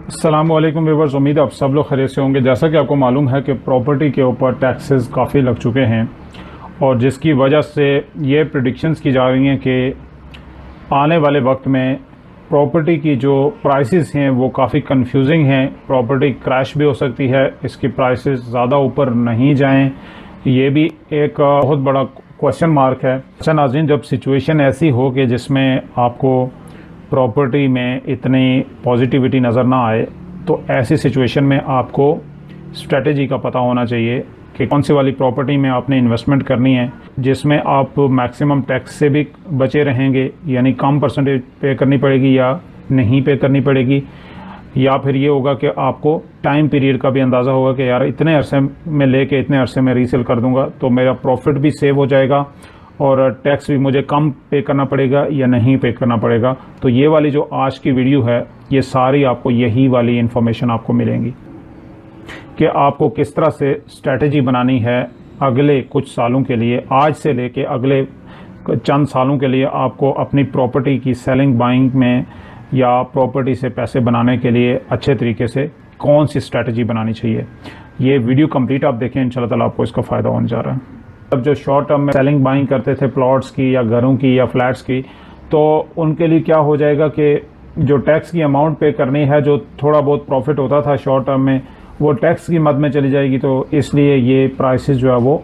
अस्सलाम वालेकुम व्यूअर्स, उम्मीद है आप सब लोग खैरियत से होंगे। जैसा कि आपको मालूम है कि प्रॉपर्टी के ऊपर टैक्सेस काफ़ी लग चुके हैं और जिसकी वजह से ये प्रेडिक्शंस की जा रही हैं कि आने वाले वक्त में प्रॉपर्टी की जो प्राइसेस हैं वो काफ़ी कंफ्यूजिंग हैं। प्रॉपर्टी क्रैश भी हो सकती है, इसकी प्राइसेस ज़्यादा ऊपर नहीं जाएं, ये भी एक बहुत बड़ा क्वेश्चन मार्क है। अच्छा नाज़रीन, जब सिचुएशन ऐसी हो कि जिसमें आपको प्रॉपर्टी में इतनी पॉजिटिविटी नज़र ना आए, तो ऐसी सिचुएशन में आपको स्ट्रेटजी का पता होना चाहिए कि कौन सी वाली प्रॉपर्टी में आपने इन्वेस्टमेंट करनी है जिसमें आप मैक्सिमम टैक्स से भी बचे रहेंगे, यानी कम परसेंटेज पे करनी पड़ेगी या नहीं पे करनी पड़ेगी, या फिर ये होगा कि आपको टाइम पीरियड का भी अंदाज़ा होगा कि यार इतने अरसे में लेके इतने अरसे में रीसेल कर दूंगा तो मेरा प्रॉफिट भी सेव हो जाएगा और टैक्स भी मुझे कम पे करना पड़ेगा या नहीं पे करना पड़ेगा। तो ये वाली जो आज की वीडियो है, ये सारी आपको यही वाली इन्फॉर्मेशन आपको मिलेंगी कि आपको किस तरह से स्ट्रेटजी बनानी है अगले कुछ सालों के लिए। आज से लेके अगले चंद सालों के लिए आपको अपनी प्रॉपर्टी की सेलिंग बाइंग में या प्रॉपर्टी से पैसे बनाने के लिए अच्छे तरीके से कौन सी स्ट्रेटजी बनानी चाहिए। ये वीडियो कंप्लीट आप देखें, इंशाल्लाह ताला आपको इसका फ़ायदा होने जा रहा है। अब जो शॉर्ट टर्म में सेलिंग बाइंग करते थे प्लॉट्स की या घरों की या फ्लैट्स की, तो उनके लिए क्या हो जाएगा कि जो टैक्स की अमाउंट पे करनी है, जो थोड़ा बहुत प्रॉफिट होता था शॉर्ट टर्म में, वो टैक्स की मद में चली जाएगी। तो इसलिए ये प्राइसेस जो है वो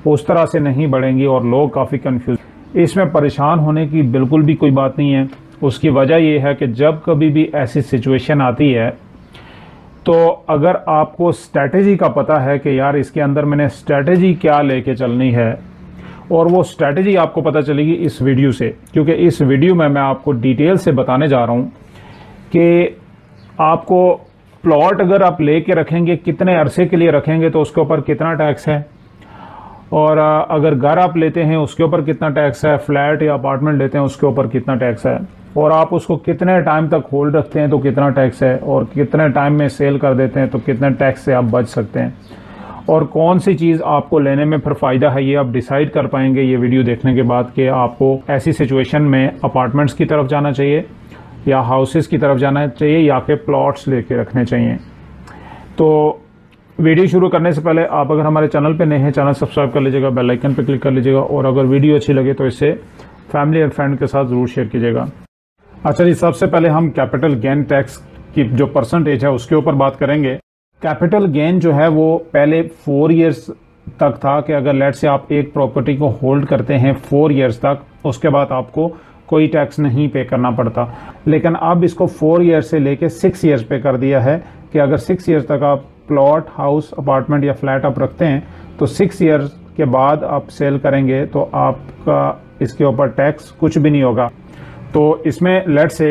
उस तरह से नहीं बढ़ेंगी और लोग काफ़ी कंफ्यूज। इसमें परेशान होने की बिल्कुल भी कोई बात नहीं है। उसकी वजह ये है कि जब कभी भी ऐसी सिचुएशन आती है तो अगर आपको स्ट्रैटेजी का पता है कि यार इसके अंदर मैंने स्ट्रैटेजी क्या लेके चलनी है, और वो स्ट्रैटेजी आपको पता चलेगी इस वीडियो से, क्योंकि इस वीडियो में मैं आपको डिटेल से बताने जा रहा हूँ कि आपको प्लॉट अगर आप लेके रखेंगे, कितने अरसे के लिए रखेंगे तो उसके ऊपर कितना टैक्स है, और अगर घर आप लेते हैं उसके ऊपर कितना टैक्स है, फ्लैट या अपार्टमेंट लेते हैं उसके ऊपर कितना टैक्स है, और आप उसको कितने टाइम तक होल्ड रखते हैं तो कितना टैक्स है, और कितने टाइम में सेल कर देते हैं तो कितने टैक्स से आप बच सकते हैं, और कौन सी चीज़ आपको लेने में फिर फ़ायदा है, ये आप डिसाइड कर पाएंगे ये वीडियो देखने के बाद कि आपको ऐसी सिचुएशन में अपार्टमेंट्स की तरफ जाना चाहिए या हाउसेस की तरफ जाना चाहिए या फिर प्लॉट्स लेके रखने चाहिए। तो वीडियो शुरू करने से पहले आप अगर हमारे चैनल पे नए हैं, चैनल सब्सक्राइब कर लीजिएगा, बेल आइकन पर क्लिक कर लीजिएगा, और अगर वीडियो अच्छी लगे तो इसे फैमिली और फ्रेंड के साथ ज़रूर शेयर कीजिएगा। अच्छा जी, सबसे पहले हम कैपिटल गेन टैक्स की जो परसेंटेज है उसके ऊपर बात करेंगे। कैपिटल गेन जो है वो पहले 4 इयर्स तक था कि अगर लेट से आप एक प्रॉपर्टी को होल्ड करते हैं 4 इयर्स तक, उसके बाद आपको कोई टैक्स नहीं पे करना पड़ता। लेकिन अब इसको 4 ईयर से लेके 6 ईयर्स पे कर दिया है कि अगर 6 ईयर्स तक आप प्लॉट, हाउस, अपार्टमेंट या फ्लैट आप रखते हैं तो 6 ईयर्स के बाद आप सेल करेंगे तो आपका इसके ऊपर टैक्स कुछ भी नहीं होगा। तो इसमें लेट से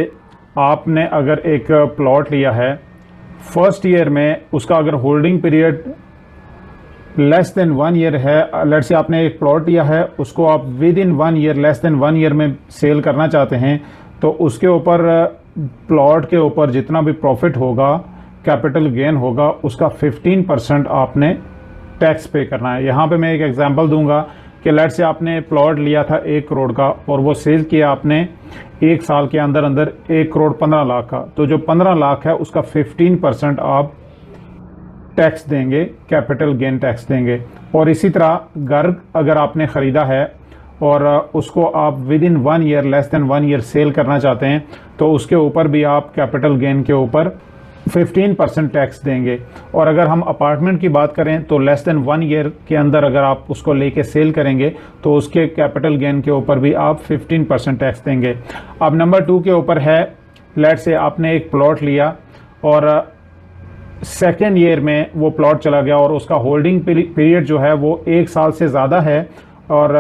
आपने अगर एक प्लॉट लिया है, फर्स्ट ईयर में उसका अगर holding period less than 1 year है, लेट से आपने एक प्लॉट लिया है, उसको आप with in 1 year, less than 1 year में सेल करना चाहते हैं, तो उसके ऊपर प्लॉट के ऊपर जितना भी प्रॉफिट होगा, कैपिटल गेन होगा, उसका 15% आपने टैक्स पे करना है। यहाँ पे मैं एक एग्जांपल दूंगा कि लेट से आपने प्लॉट लिया था 1 करोड़ का और वो सेल किया आपने 1 साल के अंदर अंदर 1 करोड़ 15 लाख का, तो जो 15 लाख है उसका 15% आप टैक्स देंगे, कैपिटल गेन टैक्स देंगे। और इसी तरह घर अगर आपने ख़रीदा है और उसको आप with in 1 year, less than 1 year cell करना चाहते हैं तो उसके ऊपर भी आप कैपिटल गेन के ऊपर 15% टैक्स देंगे। और अगर हम अपार्टमेंट की बात करें तो लेस देन 1 ईयर के अंदर अगर आप उसको लेके सेल करेंगे तो उसके कैपिटल गेन के ऊपर भी आप 15% टैक्स देंगे। अब नंबर 2 के ऊपर है, लेट से आपने एक प्लॉट लिया और सेकेंड ईयर में वो प्लॉट चला गया और उसका होल्डिंग पीरियड जो है वो 1 साल से ज़्यादा है और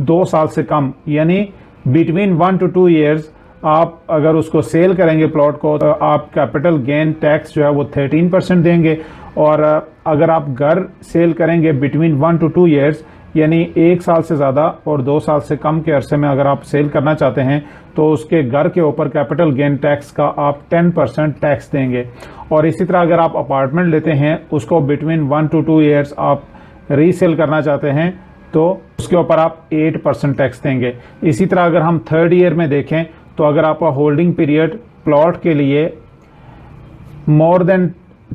2 साल से कम, यानी बिटवीन 1 to 2 ईयर्स आप अगर उसको सेल करेंगे प्लॉट को तो आप कैपिटल गेन टैक्स जो है वो 13% देंगे। और अगर आप घर सेल करेंगे बिटवीन 1 to 2 ईयर्स, यानी 1 साल से ज़्यादा और 2 साल से कम के अरसे में अगर आप सेल करना चाहते हैं तो उसके घर के ऊपर कैपिटल गेन टैक्स का आप 10% टैक्स देंगे। और इसी तरह अगर आप अपार्टमेंट लेते हैं, उसको बिटवीन 1 to 2 ईयर्स आप रीसेल करना चाहते हैं तो उसके ऊपर आप 8% टैक्स देंगे। इसी तरह अगर हम 3rd ईयर में देखें तो अगर आपका होल्डिंग पीरियड प्लॉट के लिए मोर देन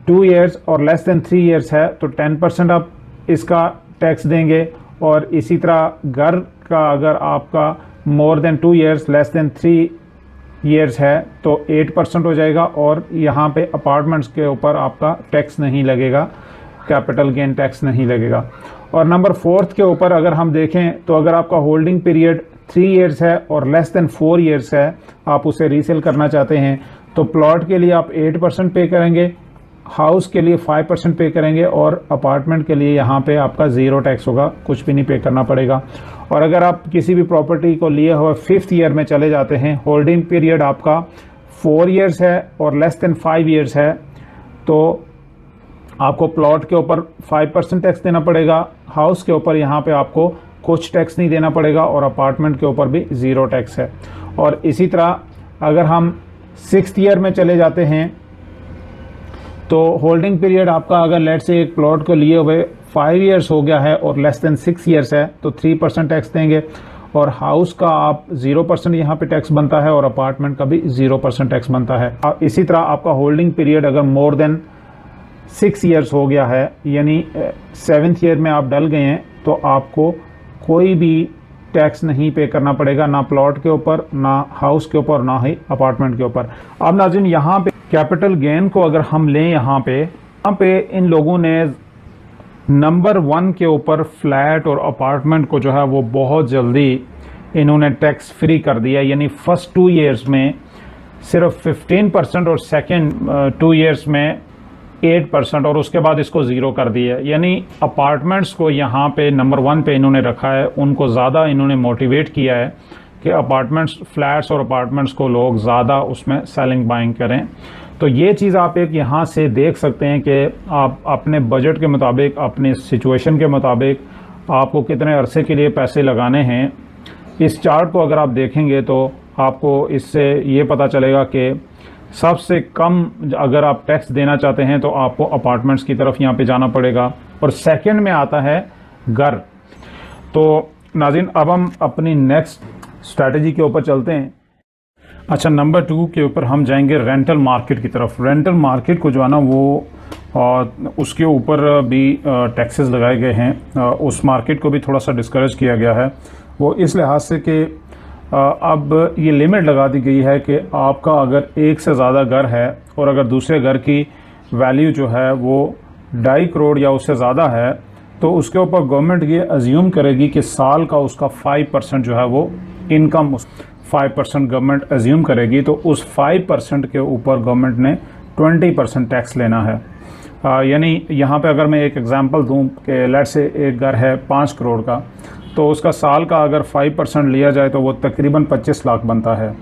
2 ईयर्स और लेस देन 3 ईयर्स है तो 10% आप इसका टैक्स देंगे। और इसी तरह घर का अगर आपका more than 2 years less than 3 years है तो 8% हो जाएगा। और यहाँ पे अपार्टमेंट्स के ऊपर आपका टैक्स नहीं लगेगा, कैपिटल गेन टैक्स नहीं लगेगा। और नंबर 4 के ऊपर अगर हम देखें तो अगर आपका होल्डिंग पीरियड 3 ईयर्स है और लेस देन 4 ईयर्स है, आप उसे रीसेल करना चाहते हैं, तो प्लॉट के लिए आप 8% पे करेंगे, हाउस के लिए 5% पे करेंगे और अपार्टमेंट के लिए यहाँ पे आपका 0 टैक्स होगा, कुछ भी नहीं पे करना पड़ेगा। और अगर आप किसी भी प्रॉपर्टी को लिए हुए 5th ईयर में चले जाते हैं, होल्डिंग पीरियड आपका 4 ईयर्स है और लेस देन 5 ईयर्स है, तो आपको प्लॉट के ऊपर 5% टैक्स देना पड़ेगा, हाउस के ऊपर यहाँ पे आपको कुछ टैक्स नहीं देना पड़ेगा और अपार्टमेंट के ऊपर भी 0 टैक्स है। और इसी तरह अगर हम 6th ईयर में चले जाते हैं तो होल्डिंग पीरियड आपका अगर लेट से एक प्लॉट को लिए हुए 5 ईयर्स हो गया है और लेस देन 6 ईयर्स है तो 3% टैक्स देंगे। और हाउस का आप 0% यहाँ पे टैक्स बनता है और अपार्टमेंट का भी 0% टैक्स बनता है। इसी तरह आपका होल्डिंग पीरियड अगर मोर देन 6 ईयर्स हो गया है, यानी 7th ईयर में आप डल गए हैं, तो आपको कोई भी टैक्स नहीं पे करना पड़ेगा, ना प्लॉट के ऊपर, ना हाउस के ऊपर, ना ही अपार्टमेंट के ऊपर। अब नाज़रीन यहाँ पे कैपिटल गेन को अगर हम लें, यहाँ पे इन लोगों ने नंबर 1 के ऊपर फ्लैट और अपार्टमेंट को जो है वो बहुत जल्दी इन्होंने टैक्स फ्री कर दिया, यानी फर्स्ट 2 ईयर्स में सिर्फ 15% और सेकेंड 2 ईयर्स में 8% और उसके बाद इसको 0 कर दिया। यानी अपार्टमेंट्स को यहाँ पे नंबर 1 पे इन्होंने रखा है, उनको ज़्यादा इन्होंने मोटिवेट किया है कि अपार्टमेंट्स, फ्लैट्स और अपार्टमेंट्स को लोग ज़्यादा उसमें सेलिंग बाइंग करें। तो ये चीज़ आप एक यहाँ से देख सकते हैं कि आप अपने बजट के मुताबिक, अपनी सिचुएशन के मुताबिक आपको कितने अरसे के लिए पैसे लगाने हैं। इस चार्ट को अगर आप देखेंगे तो आपको इससे ये पता चलेगा कि सबसे कम अगर आप टैक्स देना चाहते हैं तो आपको अपार्टमेंट्स की तरफ यहाँ पे जाना पड़ेगा और सेकंड में आता है घर। तो नाज़रीन अब हम अपनी नेक्स्ट स्ट्रैटेजी के ऊपर चलते हैं। अच्छा, नंबर 2 के ऊपर हम जाएंगे रेंटल मार्केट की तरफ। रेंटल मार्केट को जो है ना वो उसके ऊपर भी टैक्सेस लगाए गए हैं। उस मार्केट को भी थोड़ा सा डिस्करेज किया गया है, वो इस लिहाज से कि अब ये लिमिट लगा दी गई है कि आपका अगर एक से ज़्यादा घर है और अगर दूसरे घर की वैल्यू जो है वो 2.5 करोड़ या उससे ज़्यादा है तो उसके ऊपर गवर्नमेंट ये अज्यूम करेगी कि साल का उसका 5% जो है वो इनकम 5% गवर्नमेंट अज्यूम करेगी। तो उस 5% के ऊपर गवर्नमेंट ने 20% टैक्स लेना है। यानी यहाँ पे अगर मैं एक एग्जांपल दूँ कि लेट से एक घर है 5 करोड़ का, तो उसका साल का अगर 5% लिया जाए तो वो तकरीबन 25 लाख बनता है।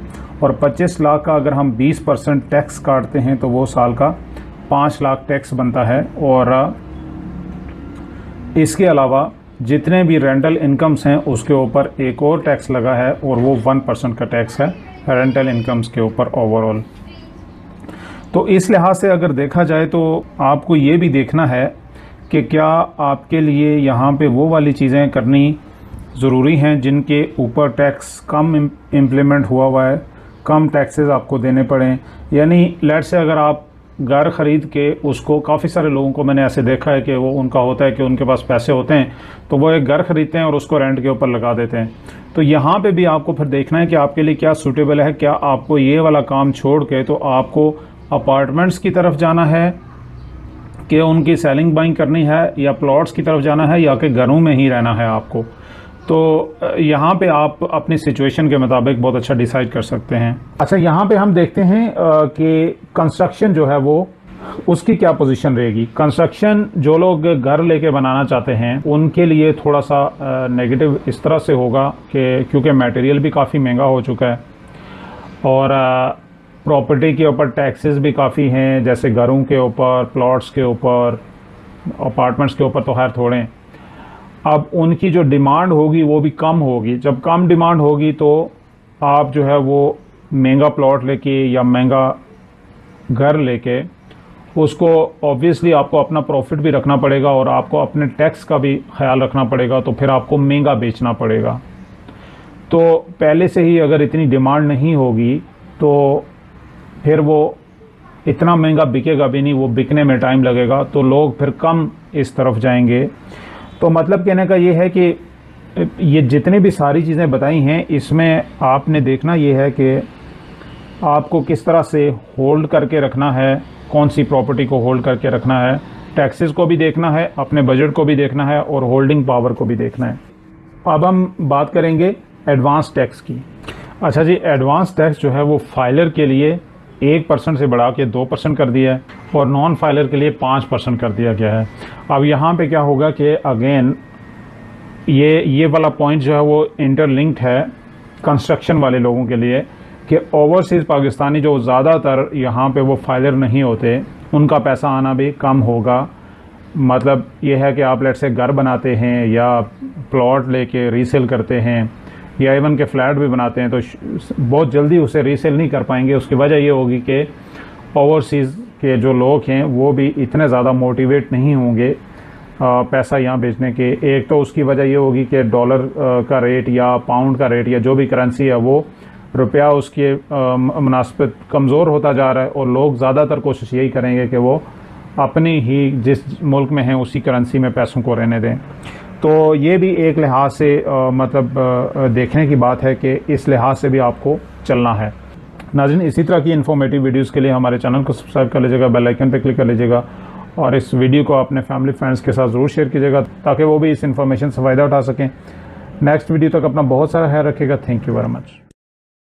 और 25 लाख का अगर हम 20% टैक्स काटते हैं तो वो साल का 5 लाख टैक्स बनता है। और इसके अलावा जितने भी रेंटल इनकम्स हैं उसके ऊपर एक और टैक्स लगा है और वो 1% का टैक्स है रेंटल इनकम्स के ऊपर ओवरऑल। तो इस लिहाज से अगर देखा जाए तो आपको ये भी देखना है कि क्या आपके लिए यहाँ पे वो वाली चीज़ें करनी ज़रूरी हैं जिनके ऊपर टैक्स कम इम्प्लीमेंट हुआ है, कम टैक्सेस आपको देने पड़ें। यानी लेट से अगर आप घर ख़रीद के उसको, काफ़ी सारे लोगों को मैंने ऐसे देखा है कि वो उनका होता है कि उनके पास पैसे होते हैं तो वो एक घर ख़रीदते हैं और उसको रेंट के ऊपर लगा देते हैं। तो यहाँ पे भी आपको फिर देखना है कि आपके लिए क्या सूटेबल है। क्या आपको ये वाला काम छोड़ के तो आपको अपार्टमेंट्स की तरफ जाना है कि उनकी सेलिंग बाइंग करनी है, या प्लॉट्स की तरफ जाना है, या कि घरों में ही रहना है आपको। तो यहाँ पे आप अपनी सिचुएशन के मुताबिक बहुत अच्छा डिसाइड कर सकते हैं। अच्छा, यहाँ पे हम देखते हैं कि कंस्ट्रक्शन जो है वो उसकी क्या पोजीशन रहेगी। कंस्ट्रक्शन जो लोग घर लेके बनाना चाहते हैं उनके लिए थोड़ा सा नेगेटिव इस तरह से होगा कि क्योंकि मटेरियल भी काफ़ी महंगा हो चुका है और प्रॉपर्टी के ऊपर टैक्सेस भी काफ़ी हैं, जैसे घरों के ऊपर, प्लॉट्स के ऊपर, अपार्टमेंट्स के ऊपर तो खैर थोड़े हैं। अब उनकी जो डिमांड होगी वो भी कम होगी। जब कम डिमांड होगी तो आप जो है वो महंगा प्लॉट लेके या महंगा घर लेके उसको ऑब्वियसली आपको अपना प्रॉफिट भी रखना पड़ेगा और आपको अपने टैक्स का भी ख्याल रखना पड़ेगा, तो फिर आपको महंगा बेचना पड़ेगा। तो पहले से ही अगर इतनी डिमांड नहीं होगी तो फिर वो इतना महंगा बिकेगा भी नहीं, वो बिकने में टाइम लगेगा, तो लोग फिर कम इस तरफ जाएंगे। तो मतलब कहने का ये है कि ये जितनी भी सारी चीज़ें बताई हैं, इसमें आपने देखना ये है कि आपको किस तरह से होल्ड करके रखना है, कौन सी प्रॉपर्टी को होल्ड करके रखना है, टैक्सेस को भी देखना है, अपने बजट को भी देखना है और होल्डिंग पावर को भी देखना है। अब हम बात करेंगे एडवांस टैक्स की। अच्छा जी, एडवांस टैक्स जो है वो फाइलर के लिए 1% से बढ़ा के 2% कर दिया है और नॉन फाइलर के लिए 5% कर दिया गया है। अब यहाँ पे क्या होगा कि अगेन ये वाला पॉइंट जो है वो इंटरलिंक्ड है कंस्ट्रक्शन वाले लोगों के लिए कि ओवरसीज़ पाकिस्तानी जो ज़्यादातर यहाँ पे वो फाइलर नहीं होते, उनका पैसा आना भी कम होगा। मतलब ये है कि आप लेट से घर बनाते हैं या प्लॉट लेके रीसेल करते हैं या इवन के फ्लैट भी बनाते हैं, तो बहुत जल्दी उसे रीसेल नहीं कर पाएंगे। उसकी वजह ये होगी कि ओवरसीज़ के जो लोग हैं वो भी इतने ज़्यादा मोटिवेट नहीं होंगे पैसा यहाँ बेचने के। एक तो उसकी वजह ये होगी कि डॉलर का रेट या पाउंड का रेट या जो भी करेंसी है वो रुपया उसके मुनासिबत कमज़ोर होता जा रहा है और लोग ज़्यादातर कोशिश यही करेंगे कि वो अपनी ही जिस मुल्क में हैं उसी करेंसी में पैसों को रहने दें। तो ये भी एक लिहाज से मतलब देखने की बात है कि इस लिहाज से भी आपको चलना है। नाज़रीन, इसी तरह की इन्फॉर्मेटिव वीडियोस के लिए हमारे चैनल को सब्सक्राइब कर लीजिएगा, बेल आइकन पर क्लिक कर लीजिएगा और इस वीडियो को अपने फैमिली फ्रेंड्स के साथ ज़रूर शेयर कीजिएगा ताकि वो भी इस इन्फॉर्मेशन से फ़ायदा उठा सकें। नेक्स्ट वीडियो तक अपना बहुत सारा ख्याल रखिएगा। Thank you very much.